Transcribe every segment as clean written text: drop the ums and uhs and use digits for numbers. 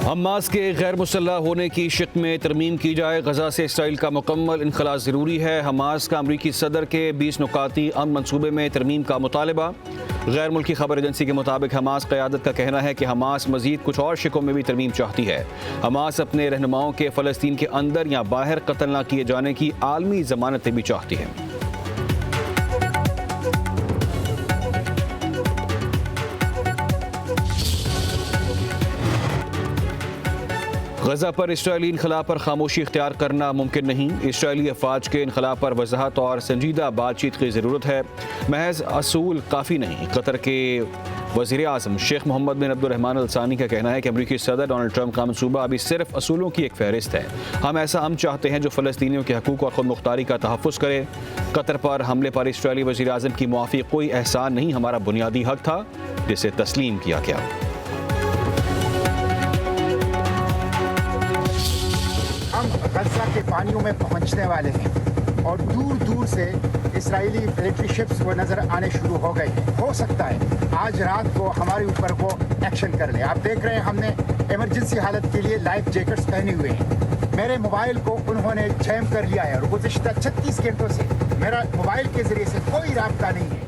Hamas के गैर मुसल्लह होने की शिक में तरमीम की जाए, गजा से इसराइल का मुकम्मल इनखला ज़रूरी है। हमास का अमरीकी सदर के 20 नुकाती अमन मनसूबे में तरमीम का मुतालबा। गैर मुल्की खबर एजेंसी के मुताबिक हमास क़यादत का कहना है कि हमास मजीद कुछ और शिकों में भी तरमीम चाहती है। हमास अपने रहनुमाओं के फ़लस्तीन के अंदर या बाहर कत्ल न किए जाने की आलमी ज़मानतें भी चाहती है। गजा पर इसराइली इनखला पर खामोशी इख्तियार करना मुमकिन नहीं। इसराइली अफवाज के इनखला पर वजाहत और संजीदा बातचीत की ज़रूरत है। महज असूल काफ़ी नहीं। कतर के वज़ीर आज़म शेख मोहम्मद बिन अब्दुर्रहमान अल सानी का कहना है कि अमरीकी सदर डोनाल्ड ट्रंप का मनसूबा अभी सिर्फ असूलों की एक फहरिस्त है। हम ऐसा अमन चाहते हैं जो फ़लस्तीनियों के हकूक़ और ख़ुद मुख्तारी का तहफ़्फ़ुज़ करे। कतर पर हमले पर इसराइली वज़ीर आज़म की मुआफ़ी कोई एहसान नहीं, हमारा बुनियादी हक था जिसे तस्लीम किया गया। हम गजा के पानियों में पहुंचने वाले हैं और दूर दूर से इसराइली मिलिट्री शिप्स वो नज़र आने शुरू हो गए। हो सकता है आज रात को हमारे ऊपर वो एक्शन कर ले। आप देख रहे हैं हमने इमरजेंसी हालत के लिए लाइफ जैकेट्स पहने हुए हैं। मेरे मोबाइल को उन्होंने जैम कर लिया है और गुज़िश्ता 36 घंटों से मेरा मोबाइल के ज़रिए से कोई राब्ता नहीं है।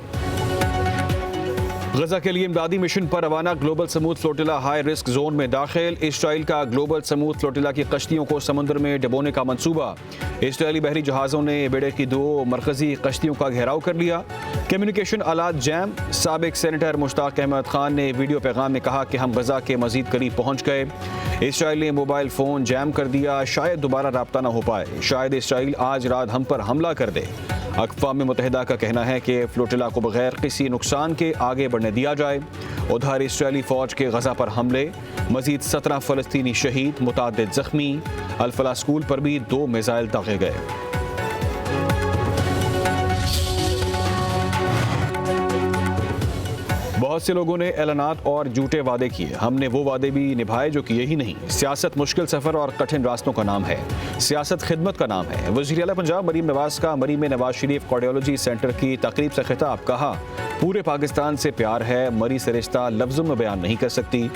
गजा के लिए इमदादी मिशन पर रवाना ग्लोबल समूद फ्लोटिला हाई रिस्क जोन में दाखिल। इसराइल का ग्लोबल समूद फ्लोटिला की कश्तियों को समुद्र में डुबोने का मंसूबा। इसराइली बहरी जहाज़ों ने बेड़े की 2 मरकजी कश्तियों का घेराव कर लिया। कम्युनिकेशन आलात जैम। साबिक सेनेटर मुश्ताक अहमद खान ने वीडियो पैगाम में कहा कि हम गजा के मजीद करीब पहुँच गए। इसराइल ने मोबाइल फ़ोन जैम कर दिया, शायद दोबारा रब्ता न हो पाए। शायद इसराइल आज रात हम पर हमला कर दे। अक़वाम मुत्तहिदा का कहना है कि फ्लोटिला को बगैर किसी नुकसान के आगे बढ़ने दिया जाए। उधर इसराइली फ़ौज के गजा पर हमले, मजीद 17 फ़लस्तीनी शहीद, मुतादिद ज़ख्मी। अल-फलाह स्कूल पर भी 2 मिसाइल दागे गए। बहुत से लोगों ने ऐलानात और झूठे वादे किए, हमने वो वादे भी निभाए जो किए ही नहीं। सियासत मुश्किल सफ़र और कठिन रास्तों का नाम है, सियासत खिदमत का नाम है। वज़ीर आला पंजाब मरीम नवाज़ का मरी में नवाज शरीफ कार्डियोलॉजी सेंटर की तकरीब से खिताब। कहा, पूरे पाकिस्तान से प्यार है, मरी से रिश्ता लफ्ज़ों में बयान नहीं कर सकती।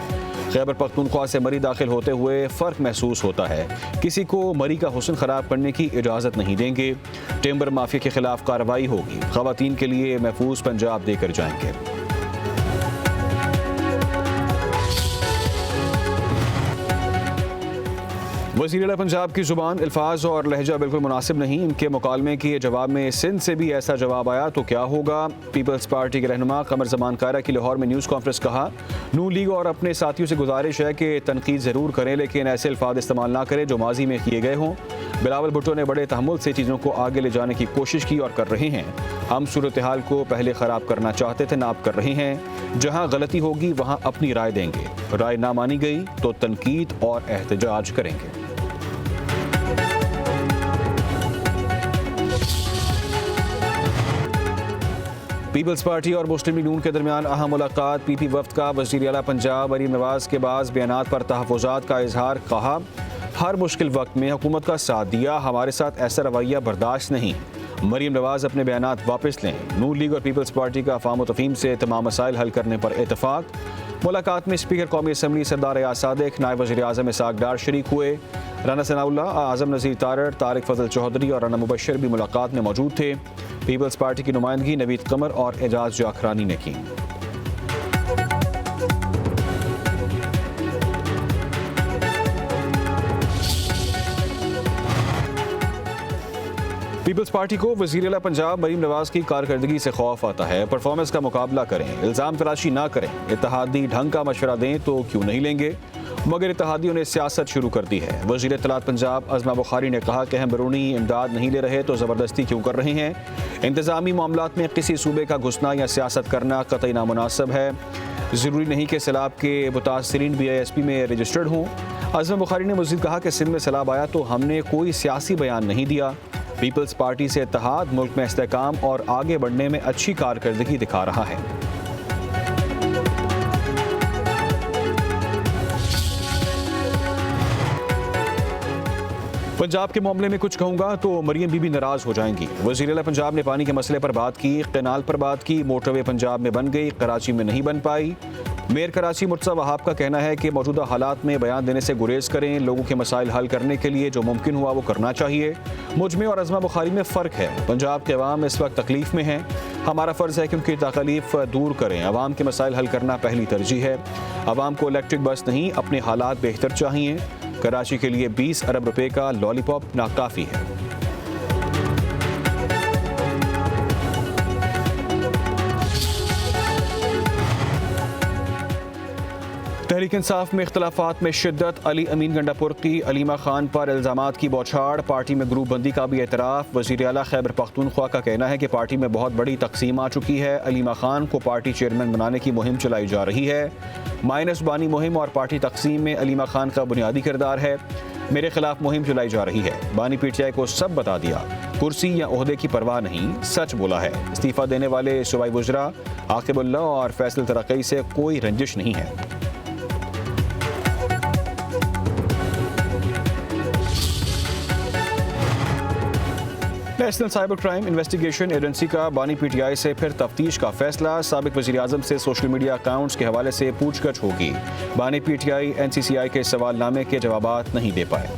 खैबर पख्तूनख्वा से मरी दाखिल होते हुए फ़र्क महसूस होता है। किसी को मरी का हुस्न ख़राब करने की इजाज़त नहीं देंगे। टिम्बर माफिया के खिलाफ कार्रवाई होगी। ख़वातीन के लिए महफूज पंजाब देकर जाएंगे। वज़ीर आला पंजाब की ज़ुबान, अल्फाज और लहजा बिल्कुल मुनासिब नहीं। इनके मुकालमे के जवाब में सिंध से भी ऐसा जवाब आया तो क्या होगा। पीपल्स पार्टी के रहनुमा कमर ज़मान कायरा की लाहौर में न्यूज़ कॉन्फ्रेंस। कहा, नून लीग और अपने साथियों से गुजारिश है कि तनकीद ज़रूर करें लेकिन ऐसे अल्फाज इस्तेमाल ना करें जो माजी में किए गए हों। बिलावल भुट्टो ने बड़े तहम्मुल से चीज़ों को आगे ले जाने की कोशिश की और कर रहे हैं। हम सूरत हाल को पहले ख़राब करना चाहते थे, ना आप कर रहे हैं। जहाँ गलती होगी वहाँ अपनी राय देंगे, राय ना मानी गई तो तनकीद और एहतजाज करेंगे। पीपल्स पार्टी और मुस्लिम लीग नून के दरमियान अहम मुलाकात। पीपी वफ्द का वज़ीर आला पंजाब मरीम नवाज़ के बाद बयानात पर तहफ़्फ़ुज़ात का इजहार। कहा, हर मुश्किल वक्त में हुकूमत का साथ दिया, हमारे साथ ऐसा रवैया बर्दाश्त नहीं। मरीम नवाज़ अपने बयानात वापस लें। नून लीग और पीपल्स पार्टी का अफ़वाम व तफ़हीम से तमाम मसाइल हल करने पर इत्तफ़ाक़। मुलाकात में स्पीकर कौमी असम्बली सरदार रियाज सादिक, नायब वज़ीर आज़म इसाक डार शरीक हुए। राना सनाउल्लाह, आज़म नज़ीर तारड़, तारिक फजल चौधरी और राना मुबशर भी मुलाकात में मौजूद थे। पीपल्स पार्टी की नुमाइंदगी नवीद कमर और एजाज जाखरानी ने की। पीपल्स पार्टी को वज़ीर आला पंजाब मरीम नवाज़ की कारकर्दगी से खौफ आता है। परफॉर्मेंस का मुकाबला करें, इल्ज़ाम तराशी ना करें। इत्तेहादी ढंग का मशवरा दें तो क्यों नहीं लेंगे, मगर इत्तेहादियों ने सियासत शुरू कर दी है। वज़ीर इत्तलात पंजाब अज़मा बुखारी ने कहा कि हम बैरूनी इमदाद नहीं ले रहे तो ज़बरदस्ती क्यों कर रहे हैं। इंतज़ामी मामलात में किसी सूबे का घुसना या सियासत करना कतई नामुनासिब है। ज़रूरी नहीं कि सैलाब के मुतासरीन BISP में रजिस्टर्ड हों। अज़मा बुखारी ने मज़ीद कहा कि सिंध में सैलाब आया तो हमने कोई सियासी बयान नहीं दिया। पीपल्स पार्टी से इत्तेहाद मुल्क में इस्तेहकाम और आगे बढ़ने में अच्छी कारकर्दगी दिखा रहा है। पंजाब के मामले में कुछ कहूंगा तो मरियम बीबी नाराज हो जाएंगी। वज़ीर आला पंजाब ने पानी के मसले पर बात की, कैनाल पर बात की, मोटरवे पंजाब में बन गई, कराची में नहीं बन पाई। मेयर कराची मुर्तज़ा वहाब का कहना है कि मौजूदा हालात में बयान देने से गुरेज करें, लोगों के मसाइल हल करने के लिए जो मुमकिन हुआ वो करना चाहिए। मुझ में और अज़मा बुखारी में फ़र्क है। पंजाब के अवाम इस वक्त तकलीफ़ में हैं, हमारा फ़र्ज़ है कि उनकी तकलीफ़ दूर करें। अवाम के मसाइल हल करना पहली तरजीह है। अवाम को इलेक्ट्रिक बस नहीं, अपने हालात बेहतर चाहिए। कराची के लिए 20 अरब रुपए का लॉलीपॉप नाकाफ़ी है। तहरीक इंसाफ में इख्तलाफात में शिद्दत, अली अमीन गंडापुर की अलीमा खान पर इल्ज़ामात की बौछार, पार्टी में ग्रुप बंदी का भी एतराफ़। वज़ीर आला खैबर पख्तूनख्वा का कहना है कि पार्टी में बहुत बड़ी तकसीम आ चुकी है। अलीमा खान को पार्टी चेयरमैन बनाने की मुहिम चलाई जा रही है। माइनस बानी मुहिम और पार्टी तकसीम में अलीमा खान का बुनियादी किरदार है। मेरे खिलाफ मुहिम चलाई जा रही है। बानी पीटीआई को सब बता दिया, कुर्सी या ओहदे की परवाह नहीं, सच बोला है। इस्तीफ़ा देने वाले सूबाई वज़रा आकिबुल्लाह और फैसल तरक्की से कोई रंजिश नहीं है। National cyber crime investigation agency का बानी पीटीआई से फिर तफ्तीश का फैसला। साबिक वज़ीर आज़म से सोशल मीडिया अकाउंट्स के हवाले से पूछगछ होगी। बानी पीटीआई एनसीसीआई के सवालनामे के जवाबात नहीं दे पाए।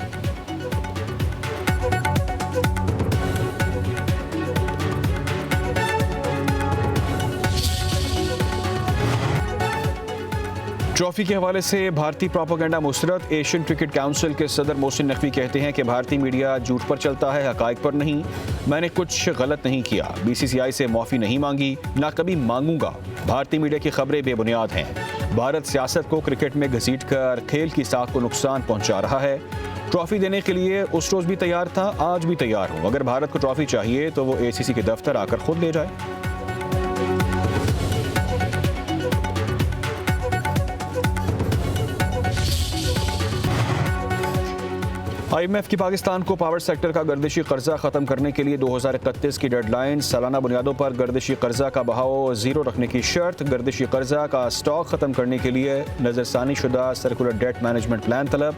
ट्रॉफी के हवाले से भारतीय प्रोपेगेंडा मुस्तरद। एशियन क्रिकेट काउंसिल के सदर मोहसिन नकवी कहते हैं कि भारतीय मीडिया झूठ पर चलता है, हकाइक पर नहीं। मैंने कुछ गलत नहीं किया, बीसीसीआई से माफ़ी नहीं मांगी, ना कभी मांगूंगा। भारतीय मीडिया की खबरें बेबुनियाद हैं। भारत सियासत को क्रिकेट में घसीट कर खेल की साख को नुकसान पहुंचा रहा है। ट्रॉफी देने के लिए उस रोज़ भी तैयार था, आज भी तैयार हूँ। अगर भारत को ट्रॉफी चाहिए तो वो एसीसी के दफ्तर आकर खुद ले जाए। IMF की पाकिस्तान को पावर सेक्टर का गर्दिशी कर्जा ख़त्म करने के लिए 2031 की डेडलाइन। सालाना बुनियादों पर गर्दिशी कर्जा का बहाव ज़ीरो रखने की शर्त। गर्दिशी कर्जा का स्टॉक ख़त्म करने के लिए नज़रसानी शुदा सर्कुलर डेट मैनेजमेंट प्लान तलब।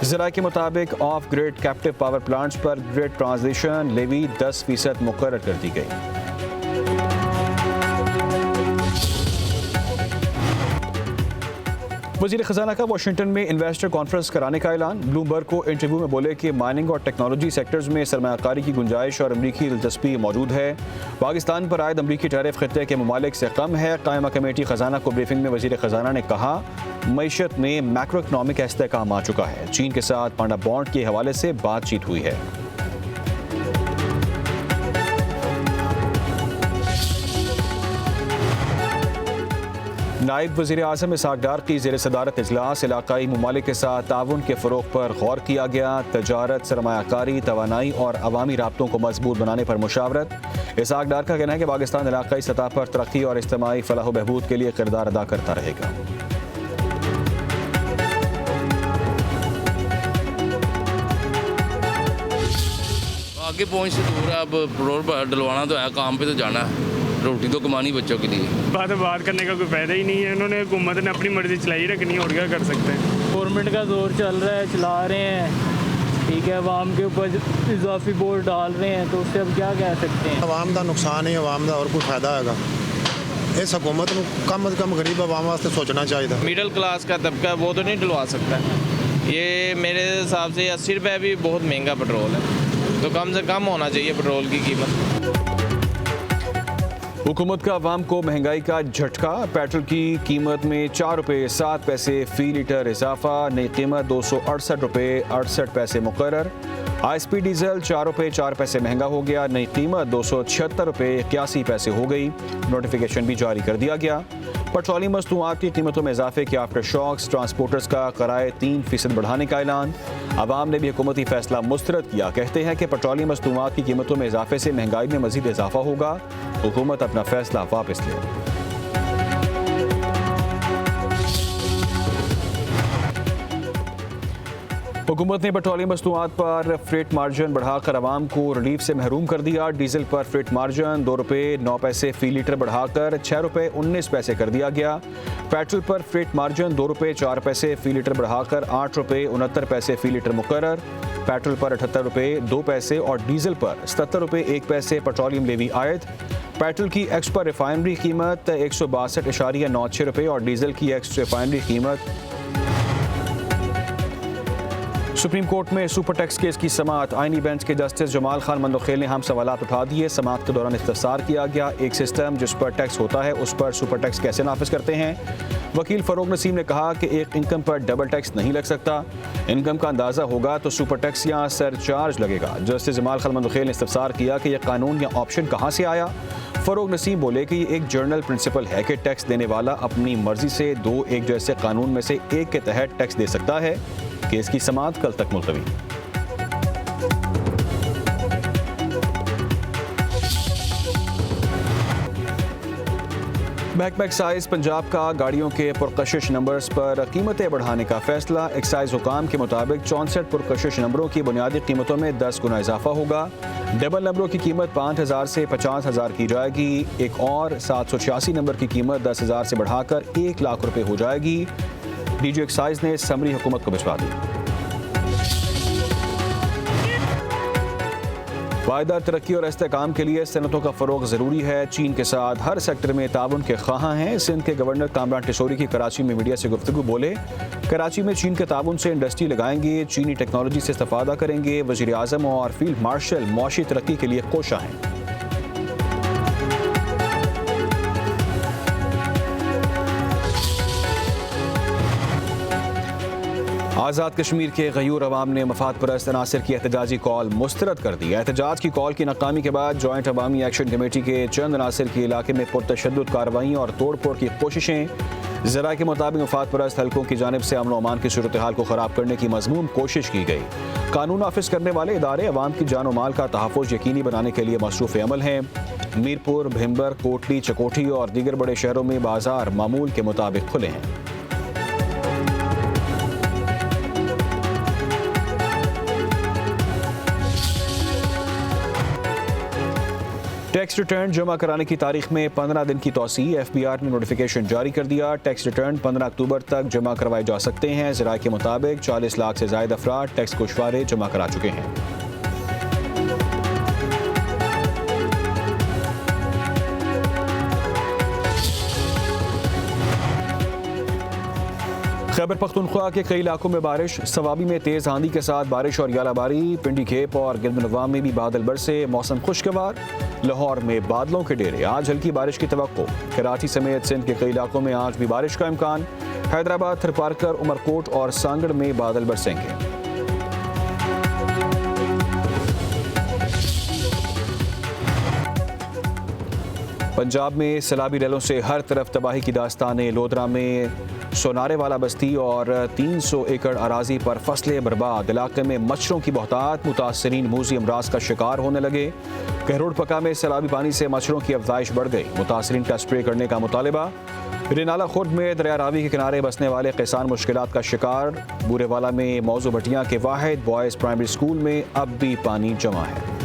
ज़राए के मुताबिक of grid captive power plants पर ग्रिड ट्रांसमिशन लेवी 10% मुकर्रर कर दी गई। वज़ीर ख़जाना का वाशिंगटन में इन्वेस्टर कॉन्फ्रेंस कराने का ऐलान। ब्लूमबर्ग को इंटरव्यू में बोले कि माइनिंग और टेक्नोलॉजी सेक्टर्स में सरमायाकारी की गुंजाइश और अमरीकी दिलचस्पी मौजूद है। पाकिस्तान पर आयद अमरीकी टैरिफ खित्ते के ममालिक से कम है। कायमा कमेटी ख़जाना को ब्रीफिंग में वज़ीर ख़जाना ने कहा, मईशत में मैक्रो इकनॉमिक इस्तेहकाम आ चुका है। चीन के साथ पांडा बॉन्ड के हवाले से बातचीत हुई है। नायब वज़ीर आज़म इसहाक़ डार की ज़ेर सदारत इजलास। इलाकाई ममालिक के साथ ताउन के फ़रोग़ पर गौर किया गया। तजारत, सरमायाकारी, तवानाई और अवामी राब्तों को मजबूत बनाने पर मुशावरत। इसहाक़ डार का कहना है कि पाकिस्तान इलाकाई सतह पर तरक्की और इज्तिमाई फलाह बहबूद के लिए किरदार अदा करता रहेगा। आगे पहुँच से दूर है, अब पेट्रोल डलवाना तो है, काम पे तो जाना है, रोटी तो कमानी बच्चों के लिए। बात करने का कोई फ़ायदा ही नहीं है। उन्होंने हुकूमत ने अपनी मर्जी चलाई रखनी है, और क्या कर सकते हैं। गवर्नमेंट का जोर चल रहा है, चला रहे हैं, ठीक है, अवाम के ऊपर इजाफी बोझ डाल रहे हैं, तो उससे अब क्या कह सकते हैं। अवाम का नुकसान है, अवाम का और कोई फायदा है। इस हुकूमत को कम से कम गरीब अवाम वास्ते सोचना चाहिए। मिडिल क्लास का तबका वो तो नहीं डलवा सकता। ये मेरे हिसाब से 80 रुपये भी बहुत महंगा पेट्रोल है, तो कम से कम होना चाहिए पेट्रोल की कीमत। हुकूमत का अवाम को महंगाई का झटका। पेट्रोल की कीमत में 4 रुपये 7 पैसे फी लीटर इजाफा। नई कीमत 268 रुपये 68 पैसे मुकर्रर। ISP डीजल 4 रुपये 4 पैसे महंगा हो गया। नई कीमत 276 रुपये 81 पैसे हो गई। नोटिफिकेशन भी जारी कर दिया गया। पेट्रोलियम मस्तूआत की कीमतों में इजाफे के आफ्टर शॉक्स। ट्रांसपोर्टर्स का किराए 3% बढ़ाने का ऐलान। अवाम ने भी हुकूमती फैसला मुस्तरद किया। कहते हैं कि पेट्रोलियम मस्तूआत की कीमतों में इजाफे से महंगाई में मजीद इजाफा होगा। हुकूमत अपना फैसला वापस ले। हुकूमत ने पेट्रोलियम मस्तूआत पर फ्रेट मार्जिन बढ़ाकर अवाम को रिलीफ से महरूम कर दिया। डीजल पर फ्रेट मार्जिन 2 रुपये 9 पैसे फी लीटर बढ़ाकर 6 रुपये 19 पैसे कर दिया गया। पेट्रोल पर फ्रेट मार्जिन 2 रुपये 4 पैसे फी लीटर बढ़ाकर 8 रुपये 69 पैसे फी लीटर मुकर्रर। पेट्रोल पर 78 रुपये 2 पैसे और डीजल पर 77 रुपये 1 पैसे पेट्रोलियम लेवी आयद। पेट्रोल की एक्स पर रिफाइनरी कीमत 162.96 रुपये और डीजल की एक्स रिफाइनरी कीमत। सुप्रीम कोर्ट में सुपर टैक्स केस की समाअत। आईनी बेंच के जस्टिस जमाल खान मंदोखेल ने हम सवालात उठा दिए। समाअत के दौरान इख्तिसार किया गया। एक सिस्टम जिस पर टैक्स होता है उस पर सुपर टैक्स कैसे नाफिज करते हैं। वकील फ़रोग नसीम ने कहा कि एक इनकम पर डबल टैक्स नहीं लग सकता। इनकम का अंदाज़ा होगा तो सुपर टैक्स या सरचार्ज लगेगा। जस्टिस जमाल खान मंदोखेल ने इख्तिसार किया कि यह कानून या ऑप्शन कहाँ से आया। फ़रोग नसीम बोले कि ये एक जर्नल प्रिंसिपल है कि टैक्स देने वाला अपनी मर्जी से दो एक जैसे कानून में से एक के तहत टैक्स दे सकता है। केस की समाअत कल तक मुलतवी। महकमा एक्साइज पंजाब का गाड़ियों के पुरकशिश नंबर्स पर कीमतें बढ़ाने का फैसला। एक्साइज हुकाम के मुताबिक 64 पुरकशिश नंबरों की बुनियादी कीमतों में 10 गुना इजाफा होगा। डबल नंबरों की कीमत 5,000 से 50,000 की जाएगी। एक और 786 नंबर की कीमत 10,000 से बढ़ाकर 1 लाख रुपए हो जाएगी। डीजी एक्साइज ने समरी हुकूमत को भिजवा दी। पायदार तरक्की और इस्तेहकाम के लिए सनतों का फ़रोग ज़रूरी है। चीन के साथ हर सेक्टर में ताउन के ख्वाहां हैं। सिंध के गवर्नर कामरान टिशोरी की कराची में मीडिया से गुफ्तगू बोले, कराची में चीन के ताउन से इंडस्ट्री लगाएंगे, चीनी टेक्नोलॉजी से इस्तेफादा करेंगे। वज़ीर आज़म और फील्ड मार्शल मुआशी तरक्की के लिए कोशा हैं। आज़ाद कश्मीर के गयूर अवाम ने मफाद परस्त अनासर की एहतजाजी कॉल मुस्तरद कर दी। एहतजाज की कॉल की नाकामी के बाद जॉइंट अवामी एक्शन कमेटी के चंद अनासर के इलाके में पुरतशद्दुद कार्रवाइयाँ और तोड़ फोड़ की कोशिशें। ज़राए के मुताबिक मफाद परस्त हल्कों की जानिब से अमन व अमान की सूरत हाल को ख़राब करने की मज़मूम कोशिश की गई। कानून नाफिज करने वाले इदारे अवाम की जान व माल का तहफ़्फ़ुज़ यकीनी बनाने के लिए मसरूफ़ अमल हैं। मीरपुर, भिम्बर, कोटली, चकोठी और दीगर बड़े शहरों में बाजार मामूल के मुताबिक खुले हैं। टैक्स रिटर्न जमा कराने की तारीख में 15 दिन की तौसी। FBR ने नोटिफिकेशन जारी कर दिया। टैक्स रिटर्न 15 अक्टूबर तक जमा करवाए जा सकते हैं। ज़राए के मुताबिक 40 लाख से ज़ायद अफराद टैक्स गोशवारे जमा करा चुके हैं। खैबर पख्तूनख्वा के कई इलाकों में बारिश। सवाबी में तेज़ आंधी के साथ बारिश और यालाबारी। पिंडी खेप और गिलनवाम में भी बादल बरसे। मौसम खुशगवार। लाहौर में बादलों के डेरे। आज हल्की बारिश की तवक्को। कराची समेत सिंध के कई इलाकों में आज भी बारिश का इम्कान। हैदराबाद, थरपारकर, उमरकोट और सांगड़ में बादल बरसेंगे। पंजाब में सैलाबी रैलों से हर तरफ तबाही की दास्तानें। लोधरा में सोनारे वाला बस्ती और 300 एकड़ अराजी पर फसलें बर्बाद। इलाके में मच्छरों की बहुतात। मुतासरीन मूजी अमराज का शिकार होने लगे। कहरोड़ पक्का में सैलाबी पानी से मच्छरों की अफजाइश बढ़ गई। मुतासरीन का स्प्रे करने का मुतालबा। रेनाला खुर्द में दरिया रावी के किनारे बसने वाले किसान मुश्किलात का शिकार। बूरेवाला में मौजू भटियां के वाहिद बॉयज़ प्राइमरी स्कूल में अब भी पानी जमा है।